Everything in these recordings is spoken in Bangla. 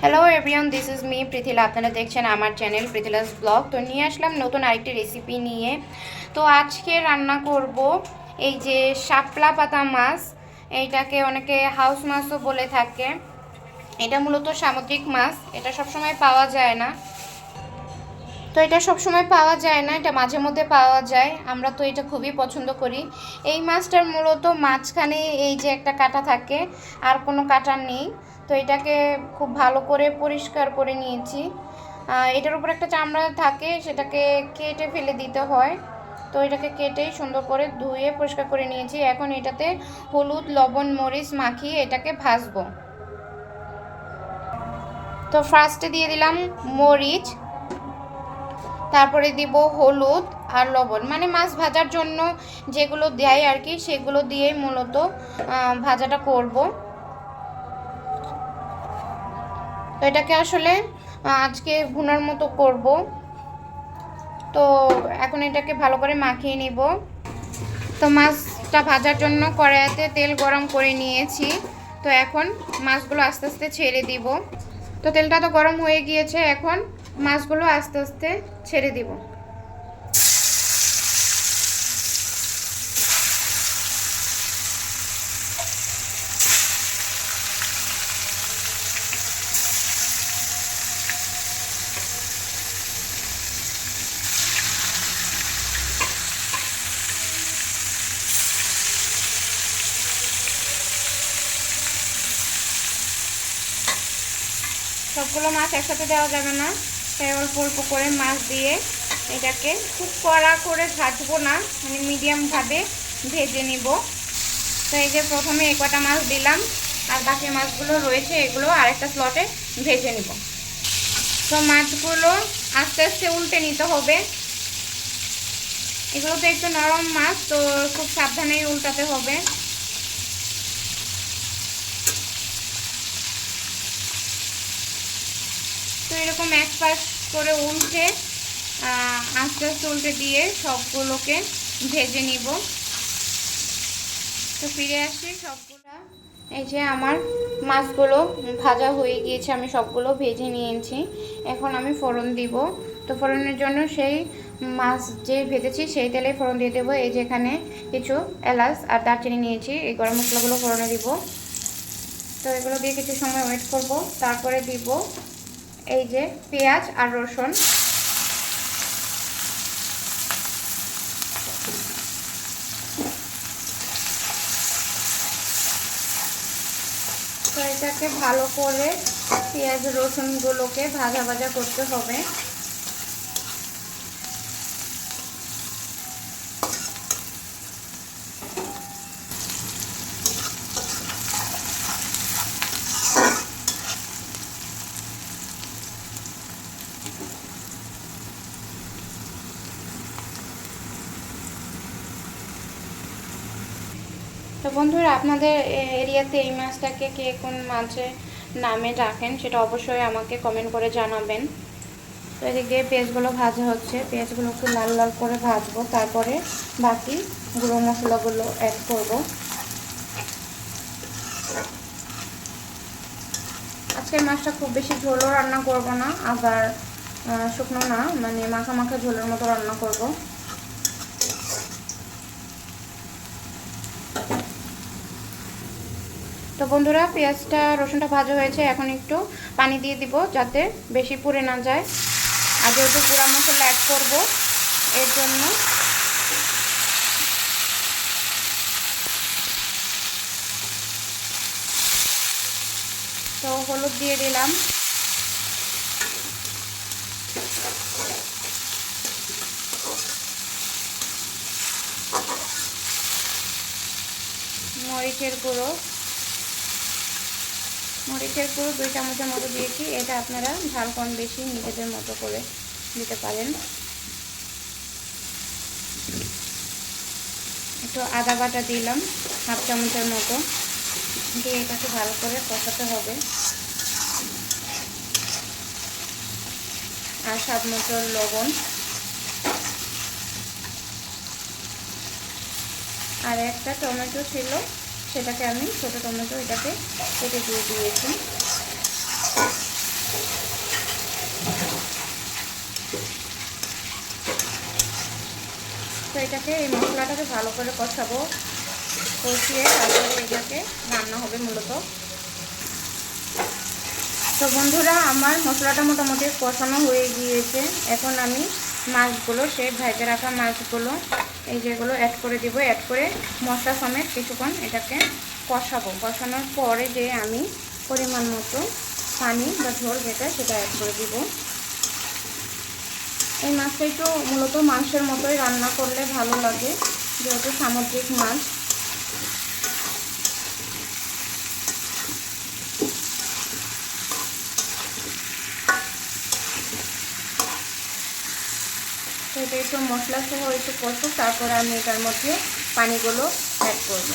Hello everyone, this is me Prithila. আপনারা দেখছেন আমার চ্যানেল পৃথিলাস ব্লগ। তো নিয়ে আসলাম নতুন আরেকটি রেসিপি নিয়ে। তো আজকে রান্না করব এই যে শাপলা পাতা মাছ। এইটাকে অনেকে হাউস মাছও বলে থাকে। এটা মূলত সামুদ্রিক মাছ, এটা সবসময় পাওয়া যায় না। এটা সবসময় পাওয়া যায় না, এটা মাঝে মধ্যে পাওয়া যায়। আমরা তো এটা খুবই পছন্দ করি। এই মাছটার মূলত মাঝখানে এই যে একটা কাঁটা থাকে, আর কোনো কাঁটা নেই। তো এটাকে খুব ভালো করে পরিষ্কার করে নিয়েছি। এটার উপর একটা চামড়া থাকে, সেটাকে কেটে ফেলে দিতে হয়। তো এটাকে কেটেই সুন্দর করে ধুয়ে পরিষ্কার করে নিয়েছি। এখন এটাতে হলুদ, লবণ, মরিচ মাখিয়ে এটাকে ভাজবো। তো ফার্স্টে দিয়ে দিলাম মরিচ, তারপরে দিব হলুদ আর লবণ, মানে মাছ ভাজার জন্য যেগুলো দেয় আর কি, সেগুলো দিয়ে মূলত ভাজাটা করব। তো এটাকে আসলে আজকে ভুনার মতো করব। তো এখন এটাকে ভালো করে মাখিয়ে নিব। তো মাছটা ভাজার জন্য কড়াইতে তেল গরম করে নিয়েছি। তো এখন মাছগুলো আস্তে আস্তে ছেড়ে দিব। তো তেলটা তো গরম হয়ে গিয়েছে, এখন মাছগুলো আস্তে আস্তে ছেড়ে দিব। সবগুলো মাছ একসাথে দেওয়া যাবে না, তাই অল্প অল্প করে মাছ দিয়ে এটাকে খুব কড়া করে ভাজবো না, মানে মিডিয়ামভাবে ভেজে নিব। তো এই যে প্রথমে এই কটা মাছ দিলাম, আর বাকি মাছগুলো রয়েছে এগুলো আরেকটা স্লটে ভেজে নিব। তো মাছগুলো আস্তে আস্তে উল্টে নিতে হবে। এগুলো তো একটু নরম মাছ, তো খুব সাবধানেই উল্টাতে হবে। তো এরকম এক পাশ করে উল্টে আস্তে আস্তে উল্টে দিয়ে সবগুলোকে ভেজে নিব। তো ফিরে আসি সবগুলো। এই যে আমার মাছগুলো ভাজা হয়ে গিয়েছে, আমি সবগুলো ভেজে নিয়েছি। এখন আমি ফোড়ন দিব। তো ফোড়নের জন্য সেই মাছ যে ভেজেছি সেই তেলে ফোড়ন দিয়ে দেবো। এই যে এখানে কিছু এলাচ আর দারচিনি নিয়েছি, এই গরম মশলাগুলো ফোড়নে দিব। তো এগুলো দিয়ে কিছু সময় ওয়েট করব। তারপরে দিব এই যে পেঁয়াজ আর রসুন। তো এটাকে ভালো করে পেঁয়াজ রসুনগুলোকে ভাজা ভাজা করতে হবে। তো বন্ধুরা, আপনাদের এরিয়াতে এই মাছটাকে কে কোন মাছের নামে রাখেন সেটা অবশ্যই আমাকে কমেন্ট করে জানাবেন। তো এদিকে পেঁয়াজগুলো ভাজা হচ্ছে, পেঁয়াজগুলো একটু লাল লাল করে ভাজবো, তারপরে বাকি গুঁড়ো মশলাগুলো অ্যাড করব। আজকের মাছটা খুব বেশি ঝোলও রান্না করব না, আবার শুকনো না, মানে মাখা মাখা ঝোলের মতো রান্না করব। তো বন্ধুরা, পেঁয়াজটা রসুনটা ভাজা হয়েছে, এখন একটু পানি দিয়ে দিব যাতে বেশি পুড়ে না যায়। আর যেহেতু গুঁড়া মশলা অ্যাড করব, এর জন্য। তো হলুদ দিয়ে দিলাম, মরিচের গুঁড়ো 2 চামচের মতো দিয়েছি। এটা আপনারা ঝাল কম বেশি নিজেদের মতো করে দিতে পারেন। একটু আদা বাটা দিলাম 1/2 চামচের মতো, দিয়ে এটাকে ভালো করে কষাতে হবে। আর স্বাদ মতো লবণ, আর একটা টমেটো ছিল, সেটাকে আমি ছোটো টমেটো এটাকে কেটে দিয়ে দিয়েছি। এটাকে এই মশলাটাকে ভালো করে কষাবো, কষিয়ে তারপরে এটাকে রান্না হবে মূলত। তো বন্ধুরা আমার মশলাটা মোটামুটি কষানো হয়ে গিয়েছে। এখন আমি মাছগুলো, সেই ভেজে রাখা মাছগুলো এই যেগুলো অ্যাড করে দিব। অ্যাড করে মশলা সমেত কিছুক্ষণ এটাকে কষাবো। কষানোর পরে যে আমি পরিমাণ মতো পানি বা ঝোল যেটা সেটা অ্যাড করে দিব। এই মাছটা একটু মূলত মাংসের মতোই রান্না করলে ভালো লাগে, যেহেতু সামুদ্রিক মাছ। তো এটা একটু মশলা সহ একটু কষুক, তারপরে আমি এটার মধ্যে পানিগুলো অ্যাড করব।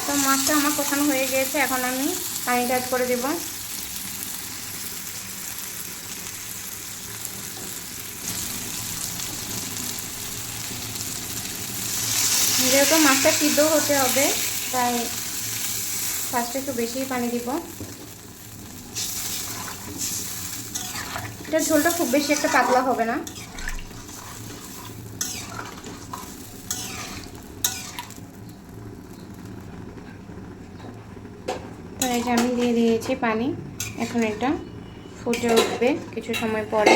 তো মাছটা আমার কষানো হয়ে গিয়েছে, এখন আমি পানিটা অ্যাড করে দেব। যেহেতু মাছটা সিদ্ধ হতে হবে তাই ফার্স্টে একটু বেশিই পানি দিব। এটা ঝোলটা খুব বেশি একটা পাতলা হবে না। তো এই যে আমি দিয়ে দিয়েছি পানি, এখন এটা ফুটে উঠবে কিছু সময় পরে।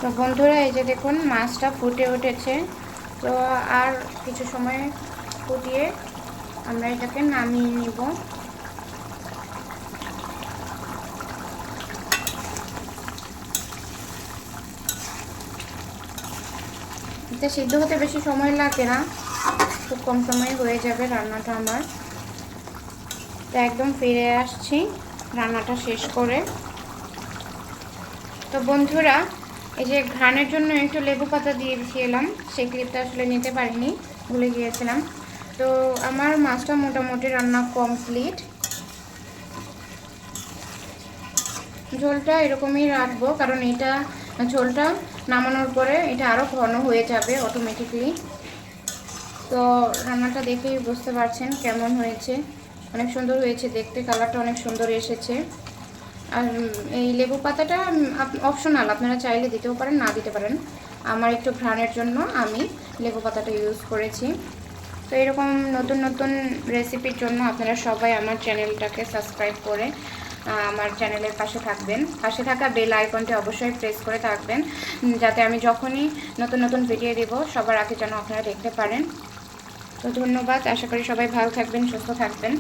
তো বন্ধুরা এই যে দেখুন মাছটা ফুটে উঠেছে। তো আর কিছু সময় ফুটিয়ে আমরা এটাকে নামিয়ে নিব। এটা সিদ্ধ হতে বেশি সময় লাগে না, খুব কম সময়ে হয়ে যাবে রান্নাটা আমার। তো একদম ফিরে আসছি রান্নাটা শেষ করে। তো বন্ধুরা এই যে ঘ্রাণের জন্য একটু লেবু পাতা দিয়েছিলাম, সেই ক্লিপটা আসলে নিতে পারিনি, ভুলে গিয়েছিলাম। তো আমার মাছটা মোটামুটি রান্না কমপ্লিট। ঝোলটা এরকমই রাখবো, কারণ এটা ঝোলটা নামানোর পরে এটা আরও ঘন হয়ে যাবে অটোমেটিকলি। তো রান্নাটা দেখেই বুঝতে পারছেন কেমন হয়েছে, অনেক সুন্দর হয়েছে দেখতে, কালারটা অনেক সুন্দর এসেছে। আর এই লেবু পাতাটা অপশনাল, আপনারা চাইলে দিতেও পারেন, না দিতে পারেন। আমার একটু ঘ্রাণের জন্য আমি লেবু পাতাটা ইউজ করেছি। তো এরকম নতুন নতুন রেসিপির জন্য আপনারা সবাই আমার চ্যানেলটাকে সাবস্ক্রাইব করে আমার চ্যানেলের পাশে থাকবেন। পাশে থাকা বেল আইকনটি অবশ্যই প্রেস করে থাকবেন, যাতে আমি যখনই নতুন নতুন ভিডিও দেব সবার আগে যেন আপনারা দেখতে পারেন। তো ধন্যবাদ, আশা করি সবাই ভালো থাকবেন, সুস্থ থাকবেন।